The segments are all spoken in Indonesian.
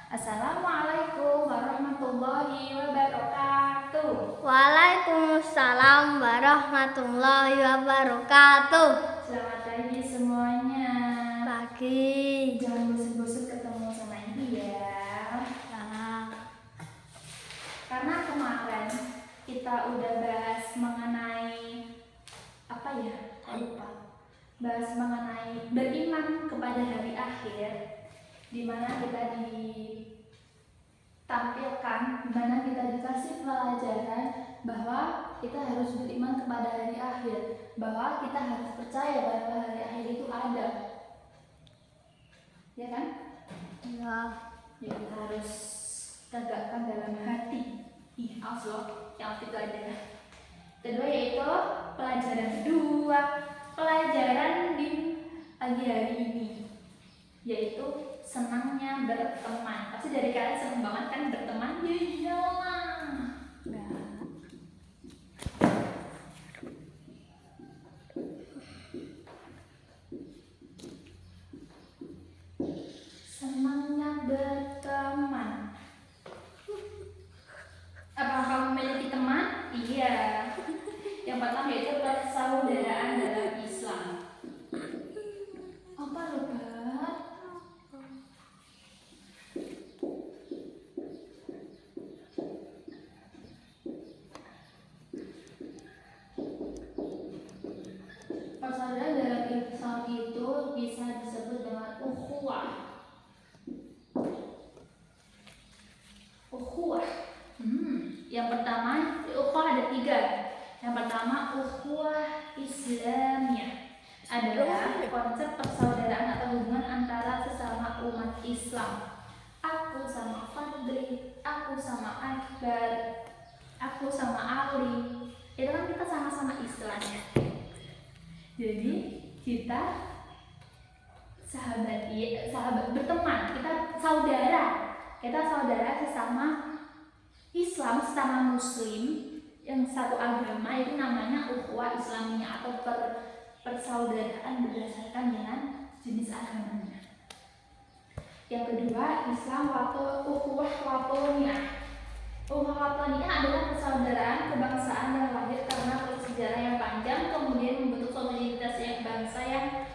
Assalamualaikum warahmatullahi wabarakatuh. Waalaikumsalam warahmatullahi wabarakatuh. Selamat pagi semuanya. Pagi. Jangan bosan-bosan ketemu sama Ibu ya. Karena kemarin kita udah bahas mengenai apa ya? Lupa. Bahas mengenai beriman kepada hari akhir, di mana kita ditampilkan, di mana kita dikasih pelajaran bahwa kita harus beriman kepada hari akhir, bahwa kita harus percaya bahwa hari akhir itu ada, ya kan? Ya. Ya, kita harus tegakkan dalam hati. Allah, yang itu ada. Kedua yaitu pelajaran kedua, pelajaran di pagi hari ini, yaitu senangnya berteman. Pasti dari kalian senang banget kan berteman? Ya iyalah. Senangnya berteman. Apakah kamu memiliki teman? Iya. Yang pertama yaitu persaudaraan dalam Islam. Apa loh, Kak? Persaudaraan dalam Islam itu bisa disebut dengan ukhuwah. Ukhuwah. Yang pertama, ukhuwah ada 3. Yang pertama, ukhuwah Islamiyah adalah konsep persaudaraan atau hubungan antara sesama umat Islam. Aku sama Fadli, aku sama Akbar, aku sama Ali. Itu kan kita sama-sama Islam. Jadi kita sahabat berteman, kita saudara sesama Islam, sesama Muslim yang satu agama, itu namanya ukhuwah Islamiyah atau persaudaraan berdasarkan dengan jenis agamanya. Yang kedua, Islam ukhuwah watoniyah. Ukhuwah watoniyah adalah persaudaraan kebangsaan yang lahir karena proses sejarah yang panjang, kemudian membentuk suatu identitas yang bangsa yang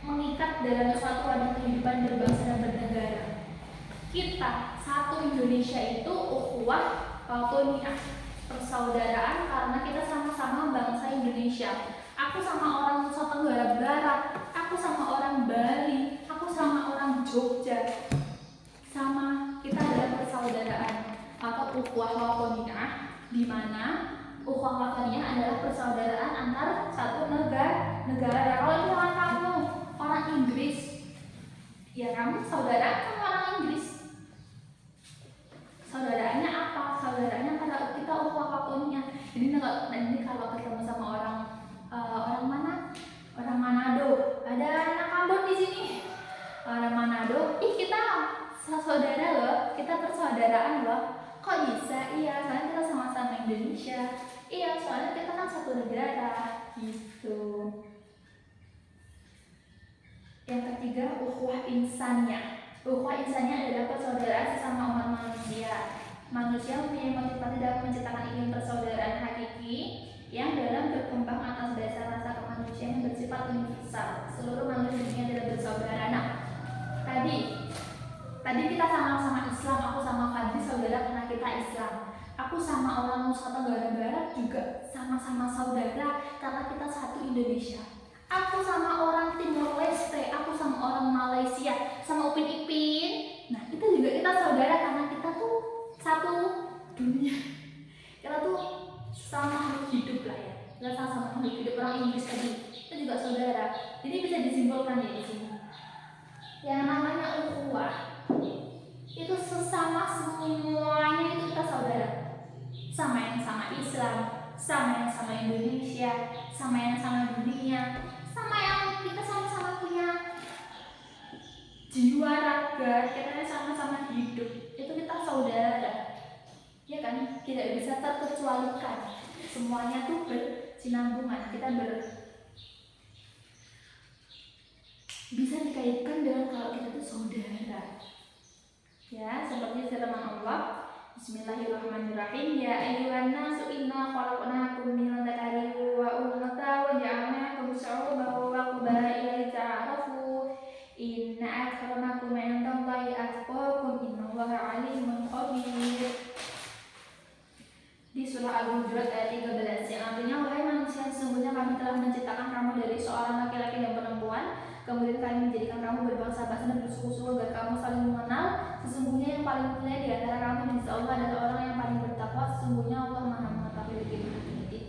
mengikat dalam suatu wadah kehidupan berbangsa dan bernegara. Kita satu Indonesia itu ukhuwah watoniyah, persaudaraan karena kita sama-sama bangsa Indonesia. Aku sama orang Nusa Tenggara Barat, aku sama orang Bali, aku sama orang Jogja, sama kita adalah persaudaraan atau ukhuwah watoniyah, di mana ukhuwah watoniyah adalah persaudaraan antar satu negara. Kalau itu kamu orang Inggris, ya kamu saudara sama orang Inggris. Saudaranya apa? Saudaranya kalau kita ukhuwah watoniyah. Jadi nanti kalau ketemu sama orang mana? Orang Manado. Ada anak Ambon di sini. Orang Manado, kita saudara loh, kita persaudaraan loh. Kok bisa? Iya, soalnya kita sama-sama Indonesia. Iya, soalnya kita kan satu negara gitu. Yang ketiga, ukhuwah insaniyah. Ukhuwah insaniyah adalah persaudaraan sesama umat manusia. Manusia mempunyai motivasi dalam menciptakan iklim persaudaraan hakiki yang dalam berkembang atas dasar rasa kemanusiaan yang bersifat universal. Seluruh manusia dunia adalah bersaudara. Nah, tadi kita sama-sama Islam. Aku sama Fadli saudara karena kita Islam. Aku sama orang Nusa Tenggara Barat juga sama-sama saudara karena kita satu Indonesia. Aku sama orang Timor Leste, aku sama orang Malaysia, sama Upin Ipin. Nah, itu juga kita saudara karena kita tuh satu dunia. Kita tuh sama hidup lah ya. Kita sama-sama hidup. Orang Inggris tadi itu juga saudara. Jadi bisa disimpulkan ya di sini. Yang namanya ukhuwah itu sesama semuanya itu kita saudara. Sama yang sama Islam, sama yang sama Indonesia, sama yang sama dunia, sama yang kita sama-sama punya jiwa raga, kita sama-sama hidup. Itu kita saudara. Ya kan? Tidak bisa terkecualikan. Semuanya tuh bersinambungan. Kita bisa dikaitkan dengan kalau kita tuh saudara. Bismillahirrahmanirrahim. Ya ayyuhan nasu inna khalaqnakum min dzakarin wa untha wa ja'alnakum syu'uban wa qabaila lita'arafu. Inna akramakum 'indallahi atqakum innallaha 'alimun khabir. Di surah Al-Hujurat ayat 13 yang artinya, wahai manusia, sesungguhnya kami telah menciptakan kamu dari seorang laki-laki dan perempuan, kemudian kami menjadikan kamu berbangsa-bangsa dan bersuku-suku agar kamu saling mengenal. Sesungguhnya yang paling mulia di antara kamu di sisi Allah adalah orang yang paling bertakwa. Sesungguhnya Allah Maha mengetahui lebih hati.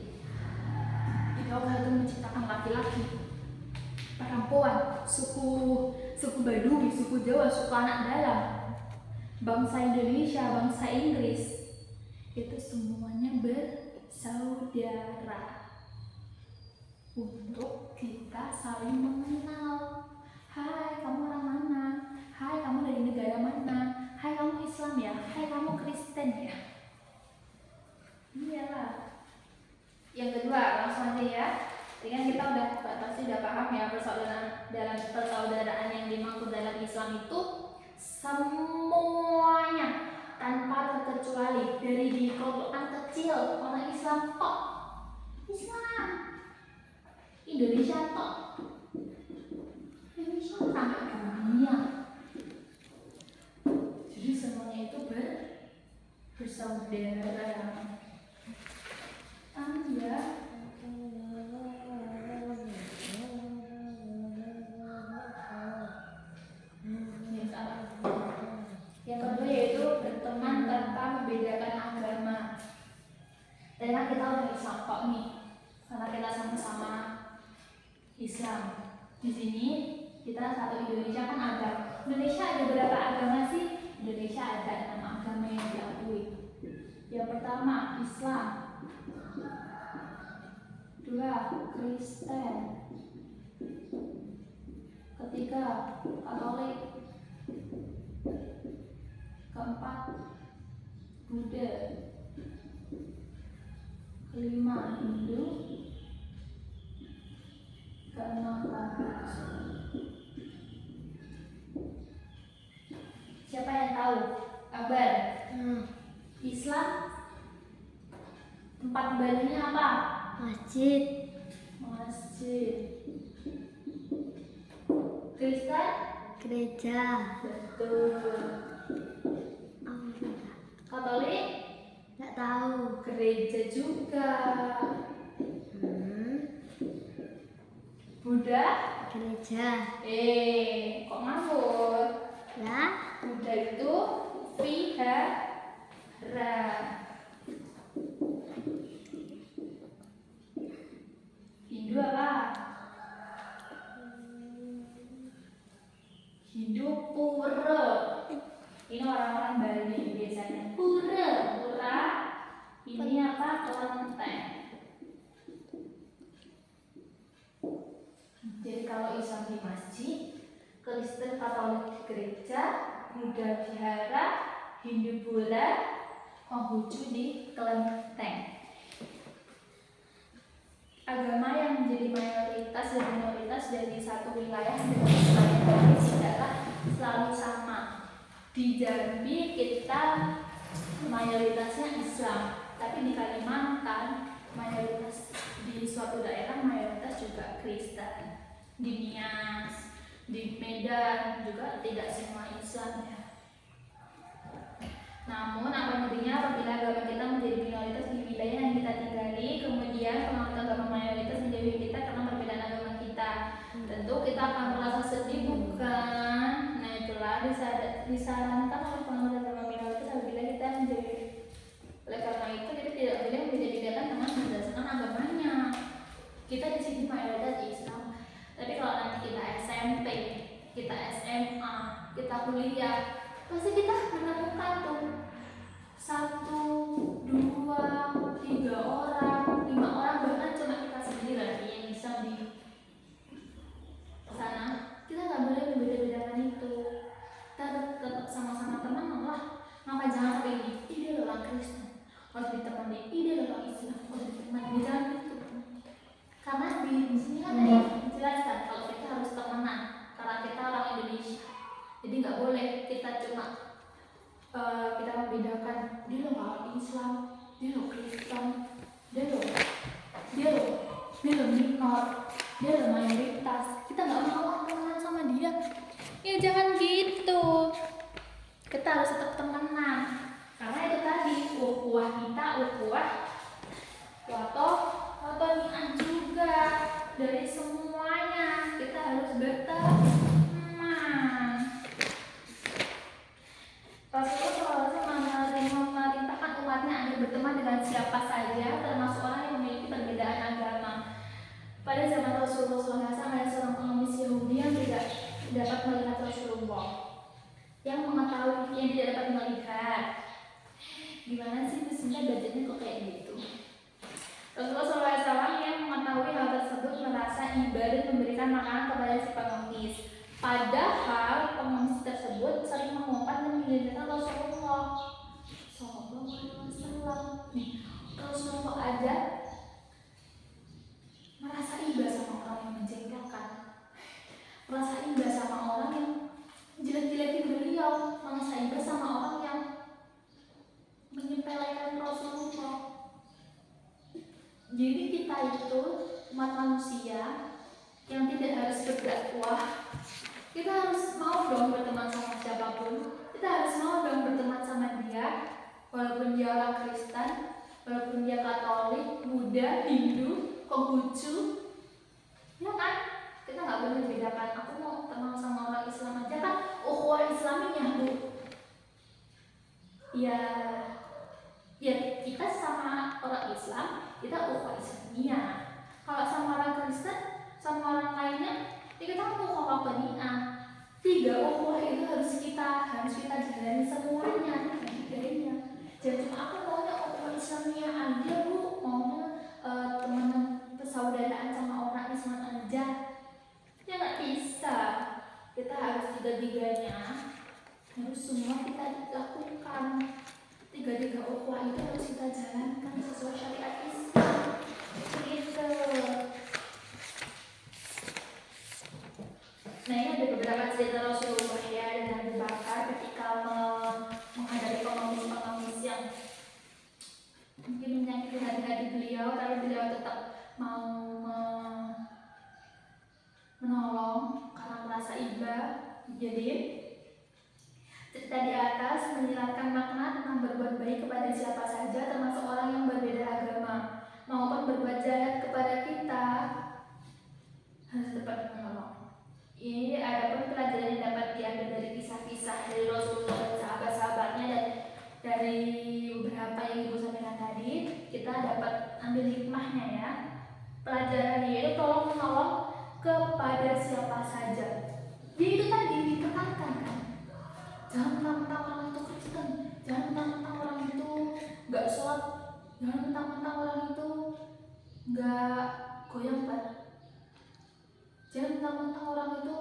Jika Allah itu menciptakan laki-laki, perempuan, suku Badui, suku Jawa, suku anak dalam, bangsa Indonesia, bangsa Inggris, itu semuanya bersaudara untuk kita saling mengenal. Hai, kamu orang mana? Hai, kamu dari negara mana? Hai, kamu Islam ya? Hai, kamu Kristen ya? Iyalah. Yang kedua, langsung aja ya. Dengan kita pasti udah paham ya, persaudaraan yang dimaksud dalam Islam itu semuanya tanpa terkecuali, dari di kelompok kecil orang Islam kok, Islam Indonesia kok, Indonesia sampai dunia. Jadi semuanya itu bersaudara. Ya. Yang kedua yaitu berteman tanpa membedakan agama. Karena kita udah Islam kok nih, karena kita sama-sama Islam. Di sini kita satu Indonesia kan ada. Indonesia ada berapa agama sih? Indonesia ada 6 agama yang diakui. Yang pertama Islam, 2 Kristen, ketiga Katolik, keempat Buddha, kelima Hindu, keenam Konghucu. Siapa yang tahu? Akbar. Islam tempat ibadahnya apa? Masjid. Kristen? Gereja. Betul. Katolik? Nggak tahu. Gereja juga. Buddha? Gereja. Kok ngawur? Ya. Buddha itu vihara. Hindu apa? Hindu pura. Ini orang-orang Bali biasanya. Pura. Ini apa? Kelenteng. Jadi kalau Islam di masjid, Kristen Katolik di gereja, Buddha vihara, Hindu pura, Konghucu di kelenteng. Agama yang menjadi mayoritas dan minoritas dari satu wilayah dengan wilayah lain adalah selalu sama. Di Jambi kita mayoritasnya Islam, tapi di Kalimantan mayoritas, di suatu daerah mayoritas juga Kristen. Di Nias, di Medan juga tidak semua Islam ya. Namun apa intinya, apabila agama kita menjadi minoritas di wilayah yang kita tinggali, kemudian pengamat agama mayoritas menjauhi kita karena perbedaan agama kita, tentu kita akan merasa sedih, bukan? Nah itulah disarankan oleh pengamat agama minoritas apabila kita menjadi, oleh karena itu kita tidak boleh membeda-bedakan dengan berdasarkan agamanya. Kita di sini mayoritas Islam, tapi kalau nanti kita SMP, kita SMA, kita kuliah, pasti kita menemukan tuh 1, 2, 3 orang, 5 orang, bahkan cuma kita sendiri lagi yang bisa di sana. Kita nggak boleh membeda-bedakan itu. Kita tetap sama-sama teman lah. Ngapa jangan sampai ini? Dia orang Kristen, harus ditemani. Dia orang Islam, harus ditemani. Jangan gitu. Karena di sini kan dijelaskan kalau kita harus temenan, karena kita orang Indonesia. Jadi nggak boleh kita cuma kita membedakan dia loh orang Islam, dia loh Kristen, dia loh minor, dia loh mayoritas. Kita nggak mau temenan sama dia. Ya jangan gitu. Kita harus tetap temenan. Karena itu tadi ukhuwah kita, ukhuwah watonian juga. Dari semuanya kita harus berteman. Rasulullah memerintahkan umatnya agar berteman dengan siapa saja, termasuk orang yang memiliki perbedaan agama. Pada zaman Rasulullah SAW ada seorang pengemis Yahudi yang tidak dapat melihat Rasulullah, yang tidak dapat melihat. Gimana sih bisnisnya budgetnya kok kayak gitu? Rasulullah SAW yang mengetahui hal tersebut merasa iba dan memberikan makanan kepada si pengemis. Padahal pengemis tersebut sering mengumpat dan menjadikan Rasulullah SAW. Rasulullah aja merasa iba sama orang yang menjengkelkan, merasa iba sama orang yang jelek-jelekin beliau, merasa iba sama orang yang menyepelekan Rasulullah. Jadi kita itu umat manusia yang tidak harus berdakwah, kita harus mau dong berteman sama siapapun, kita harus mau dong berteman sama dia, walaupun dia orang Kristen, walaupun dia Katolik, Buddha, Hindu, Konghucu, ya kan? Kita nggak boleh bedakan. Aku mau kenal sama orang Islam aja kan, ukhuwah Islamiyah bu. Ya kita sama orang Islam, kita ukhuwah Islamiyah. Kalau sama orang Kristen, sama orang lainnya, ya kita ukhuwah watoniah. 3 ukhuwah itu harus kita jalani semuanya, tiganya. Jadi cuma aku maunya ukhuwah Islamiyah aja bu, maunya teman persaudaraan sama orang Islam aja. Ya nggak bisa. Kita harus 3-3-nya, harus semua kita lakukan. 3 ukhuwah itu harus kita jalankan sesuai syariat Islam. Gitu. Nah ini ada beberapa cerita Rasulullah ya, dan Abu Bakar ketika menghadapi pengemis-pengemis yang mungkin menyakiti hati-hati beliau, tapi beliau tetap mau menolong karena merasa iba. Jadi cerita di atas menyiratkan makna tentang berbuat baik kepada siapa saja, termasuk orang yang berbeda agama, maupun berbuat jahat kepada kita, harus dapat menolong. Ini adapun pelajaran yang dapat diambil dari kisah-kisah dari Rasulullah dan sahabat-sahabatnya, dan dari beberapa yang ibu sampaikan tadi, kita dapat ambil hikmahnya ya. Pelajarannya itu tolong menolong kepada siapa saja. Jadi itu tadi ditekankan kan, jangan mentang-mentang orang itu Kristen, jangan mentang-mentang orang itu nggak sholat, jangan mentang-mentang orang itu nggak goyang bar, jangan mentang-mentang orang itu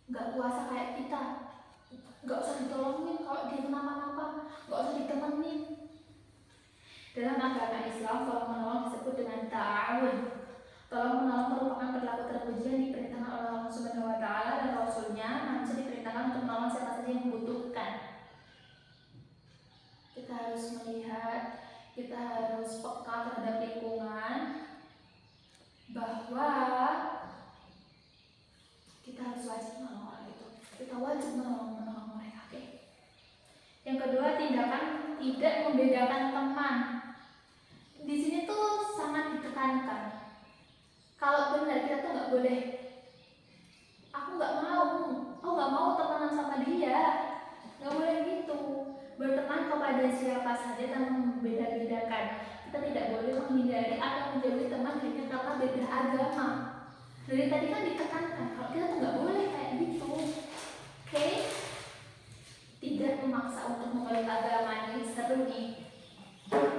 nggak puasa kayak kita, nggak usah ditolongin kalau dia kenapa-napa, nggak usah ditemenin. Dalam agama Islam, tolong menolong disebut dengan ta'awun. Tolong menolong merupakan perilaku terpuji yang diperintahkan oleh Allah Subhanahu wa Ta'ala dan Rasulnya. Manusia diperintahkan untuk menolong siapa saja yang membutuhkan. Kita harus melihat, kita harus peka terhadap lingkungan, bahwa kita harus wajib menolong orang itu. Kita wajib menolong mereka. Okay? Yang kedua, tindakan tidak membedakan teman. Di sini tuh sangat ditekankan. Kalau benar kita tuh nggak boleh, aku nggak mau temenan sama dia, nggak boleh gitu. Berteman kepada siapa saja tanpa membeda-bedakan. Kita tidak boleh menghindari atau menjauhi teman hanya karena beda agama. Dari tadi kan ditekankan kalau kita tuh nggak boleh kayak gitu. Oke? Tidak memaksa untuk memeluk agama. Ini seru nih.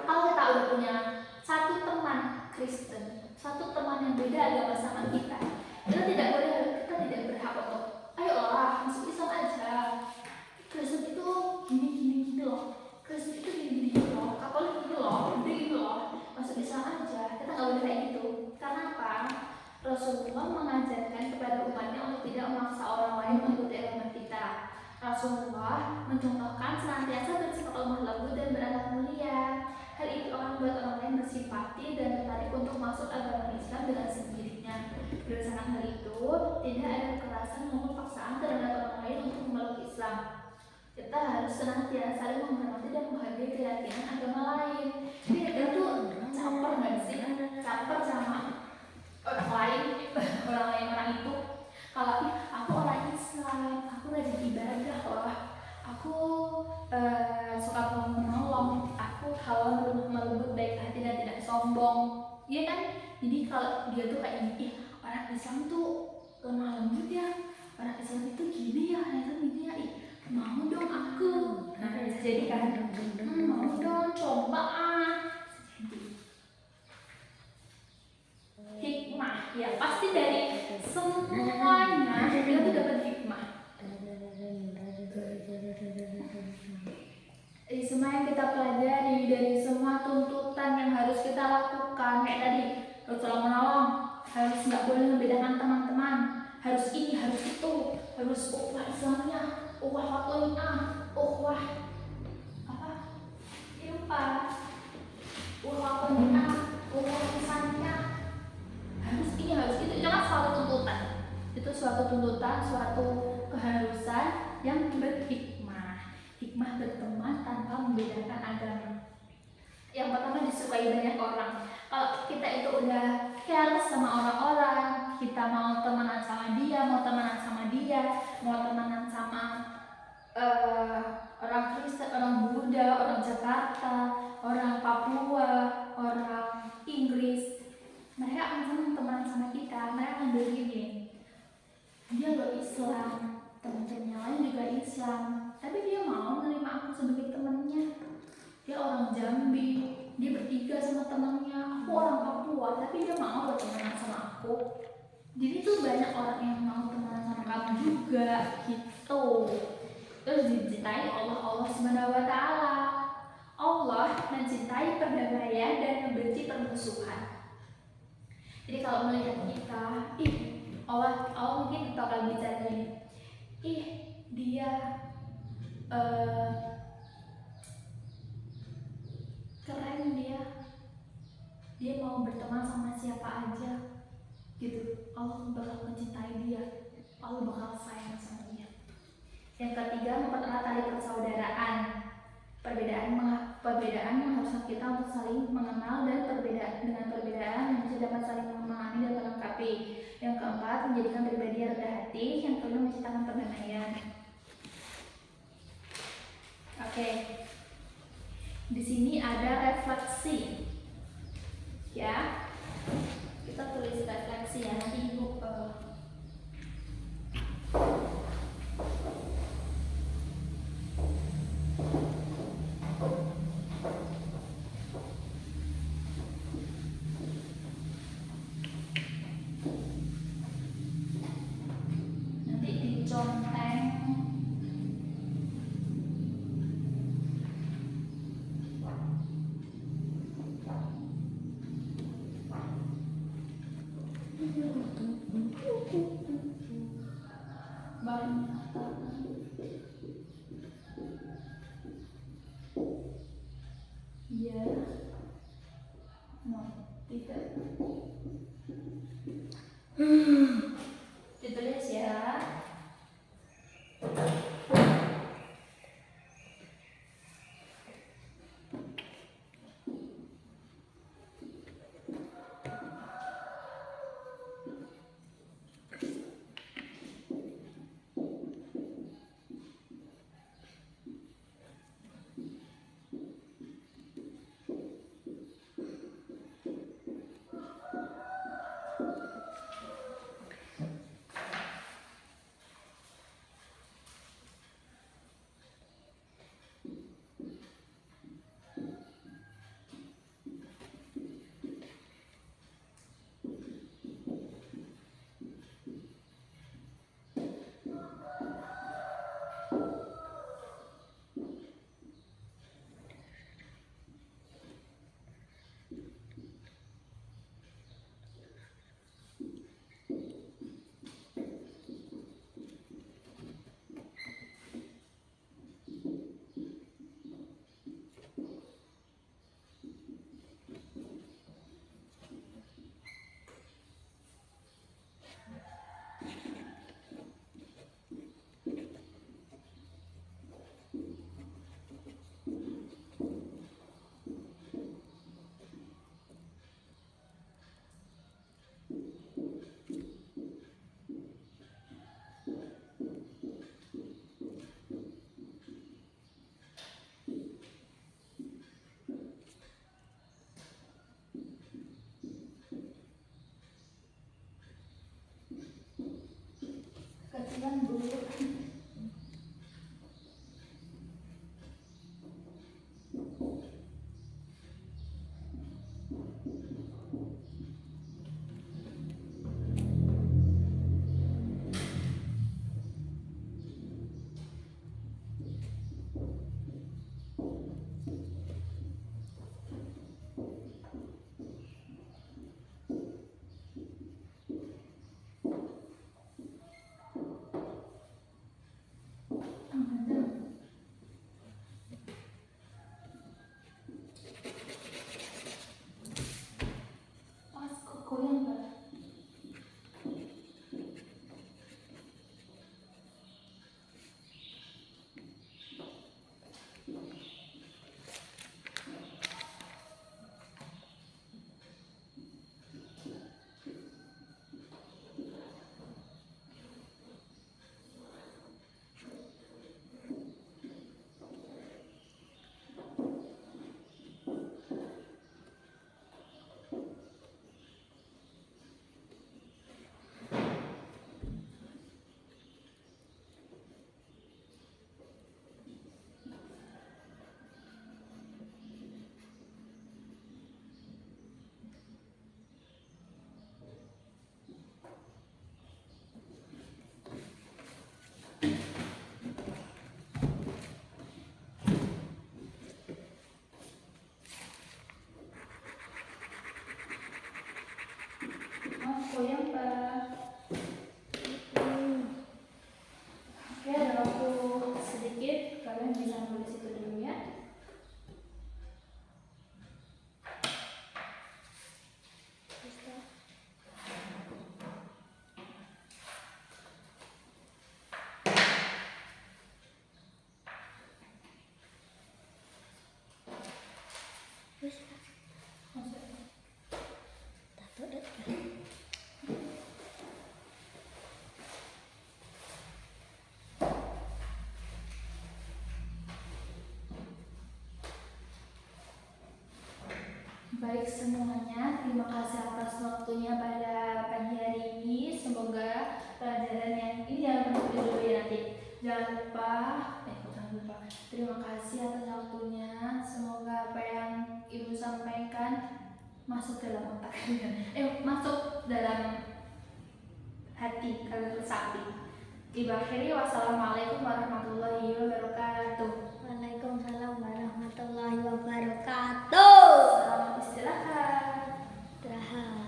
Kalau kita udah punya satu teman Kristen, satu teman yang beda agama sama kita tidak berhak untuk ayolah masuk Islam aja. Kristen itu gini loh, Kristen itu gini loh, Katolik gini loh, Buddha gini loh, masuk Islam aja. Kita nggak boleh kayak gitu. Karena apa? Rasulullah mengajarkan kepada umatnya untuk tidak memaksa orang lain mengikuti agama kita. Rasulullah mencontohkan senantiasa bersikap lemah lembut dan berakhlak mulia. Hal itu akan membuat orang lain bersimpati dan tertarik untuk masuk agama Islam dengan sendirinya. Berdasarkan hal itu, tidak ada kekerasan maupun paksaan terhadap orang lain untuk memeluk Islam. Kita harus senantiasa saling menghormati dan menghargai keyakinan agama lain. Jadi kita tuh caper nggak sih? Caper sama orang lain, orang itu. Kalau aku orang Islam, aku rajin ibadah loh, aku suka menolong, aku halal lemah lembut, baik hati dan tidak sombong, iya kan? Jadi kalau dia tuh kayak ini, orang Islam tuh lemah lembut ya, orang Islam itu gini ya, orang Islam gini ya, mau dong aku, nah jadi kan, mau dong coba hikmah ya pasti dari semuanya kita tuh dapat hikmah. Dari semua yang kita pelajari, dari semua tuntutan yang harus kita lakukan, kayak tadi harus tolong menolong, harus nggak boleh membedakan teman-teman, harus ini, harus itu, harus ukhuwah Islamnya, ukhuwah watoinah, ukhuwah apa? Lupa. Ukhuwah watoinah, ukhuwah Islamnya. Harus ini, harus itu kan suatu tuntutan. Itu suatu tuntutan, suatu keharusan yang berhikmah. Hikmah berteman tanpa membedakan agama. Yang pertama disukai banyak orang. Kalau kita itu udah careless sama orang-orang, kita mau temenan sama dia, mau temenan sama dia, mau temenan sama orang Kristen, orang Buddha, orang Jakarta, orang Papua, orang Inggris, mereka akan senang teman sama kita. Mereka akan begini, dia nggak Islam, teman-temannya lain juga Islam, tapi dia mau menerima aku sebagai temannya. Dia orang Jambi, dia bertiga sama temannya, aku orang Papua, tapi dia mau berteman sama aku. Jadi tuh banyak orang yang mau teman sama kamu juga gitu. Terus dicintai Allah Subhanahu wa Ta'ala. Allah mencintai perdamaian dan membenci permusuhan. Jadi kalau melihat kita, Allah mungkin bakal bicara gini, dia keren, dia mau berteman sama siapa aja gitu. Allah bakal mencintai dia, Allah bakal sayang sama dia. Yang ketiga, mempererat tali persaudaraan. Perbedaan mengharuskan kita untuk saling mengenal, dan dengan perbedaan yang bisa dapat saling memahami dan melengkapi. Yang keempat, menjadikan pribadi yang rendah hati. Yang kelima, menciptakan perdamaian. Oke. Di sini ada refleksi. Ya. Kita tulis refleksi ya, nanti Ibu nanti diconteng. Iya. No, tidak. Ditulis ya. kalian bisa nulis itu dulu ya. Wis, Maksudnya. tato dek. Baik semuanya, terima kasih atas waktunya pada pagi hari ini. Semoga pelajaran yang ini jangan lupa dulu ya nanti. Jangan lupa, jangan lupa. Terima kasih atas waktunya. Semoga apa yang ibu sampaikan masuk dalam otak kalian. Masuk dalam hati kalian resapi. Ibu akhiri, wassalamualaikum warahmatullahi wabarakatuh. Waalaikumsalam warahmatullahi wabarakatuh. Selamat istirahat. Istirahat.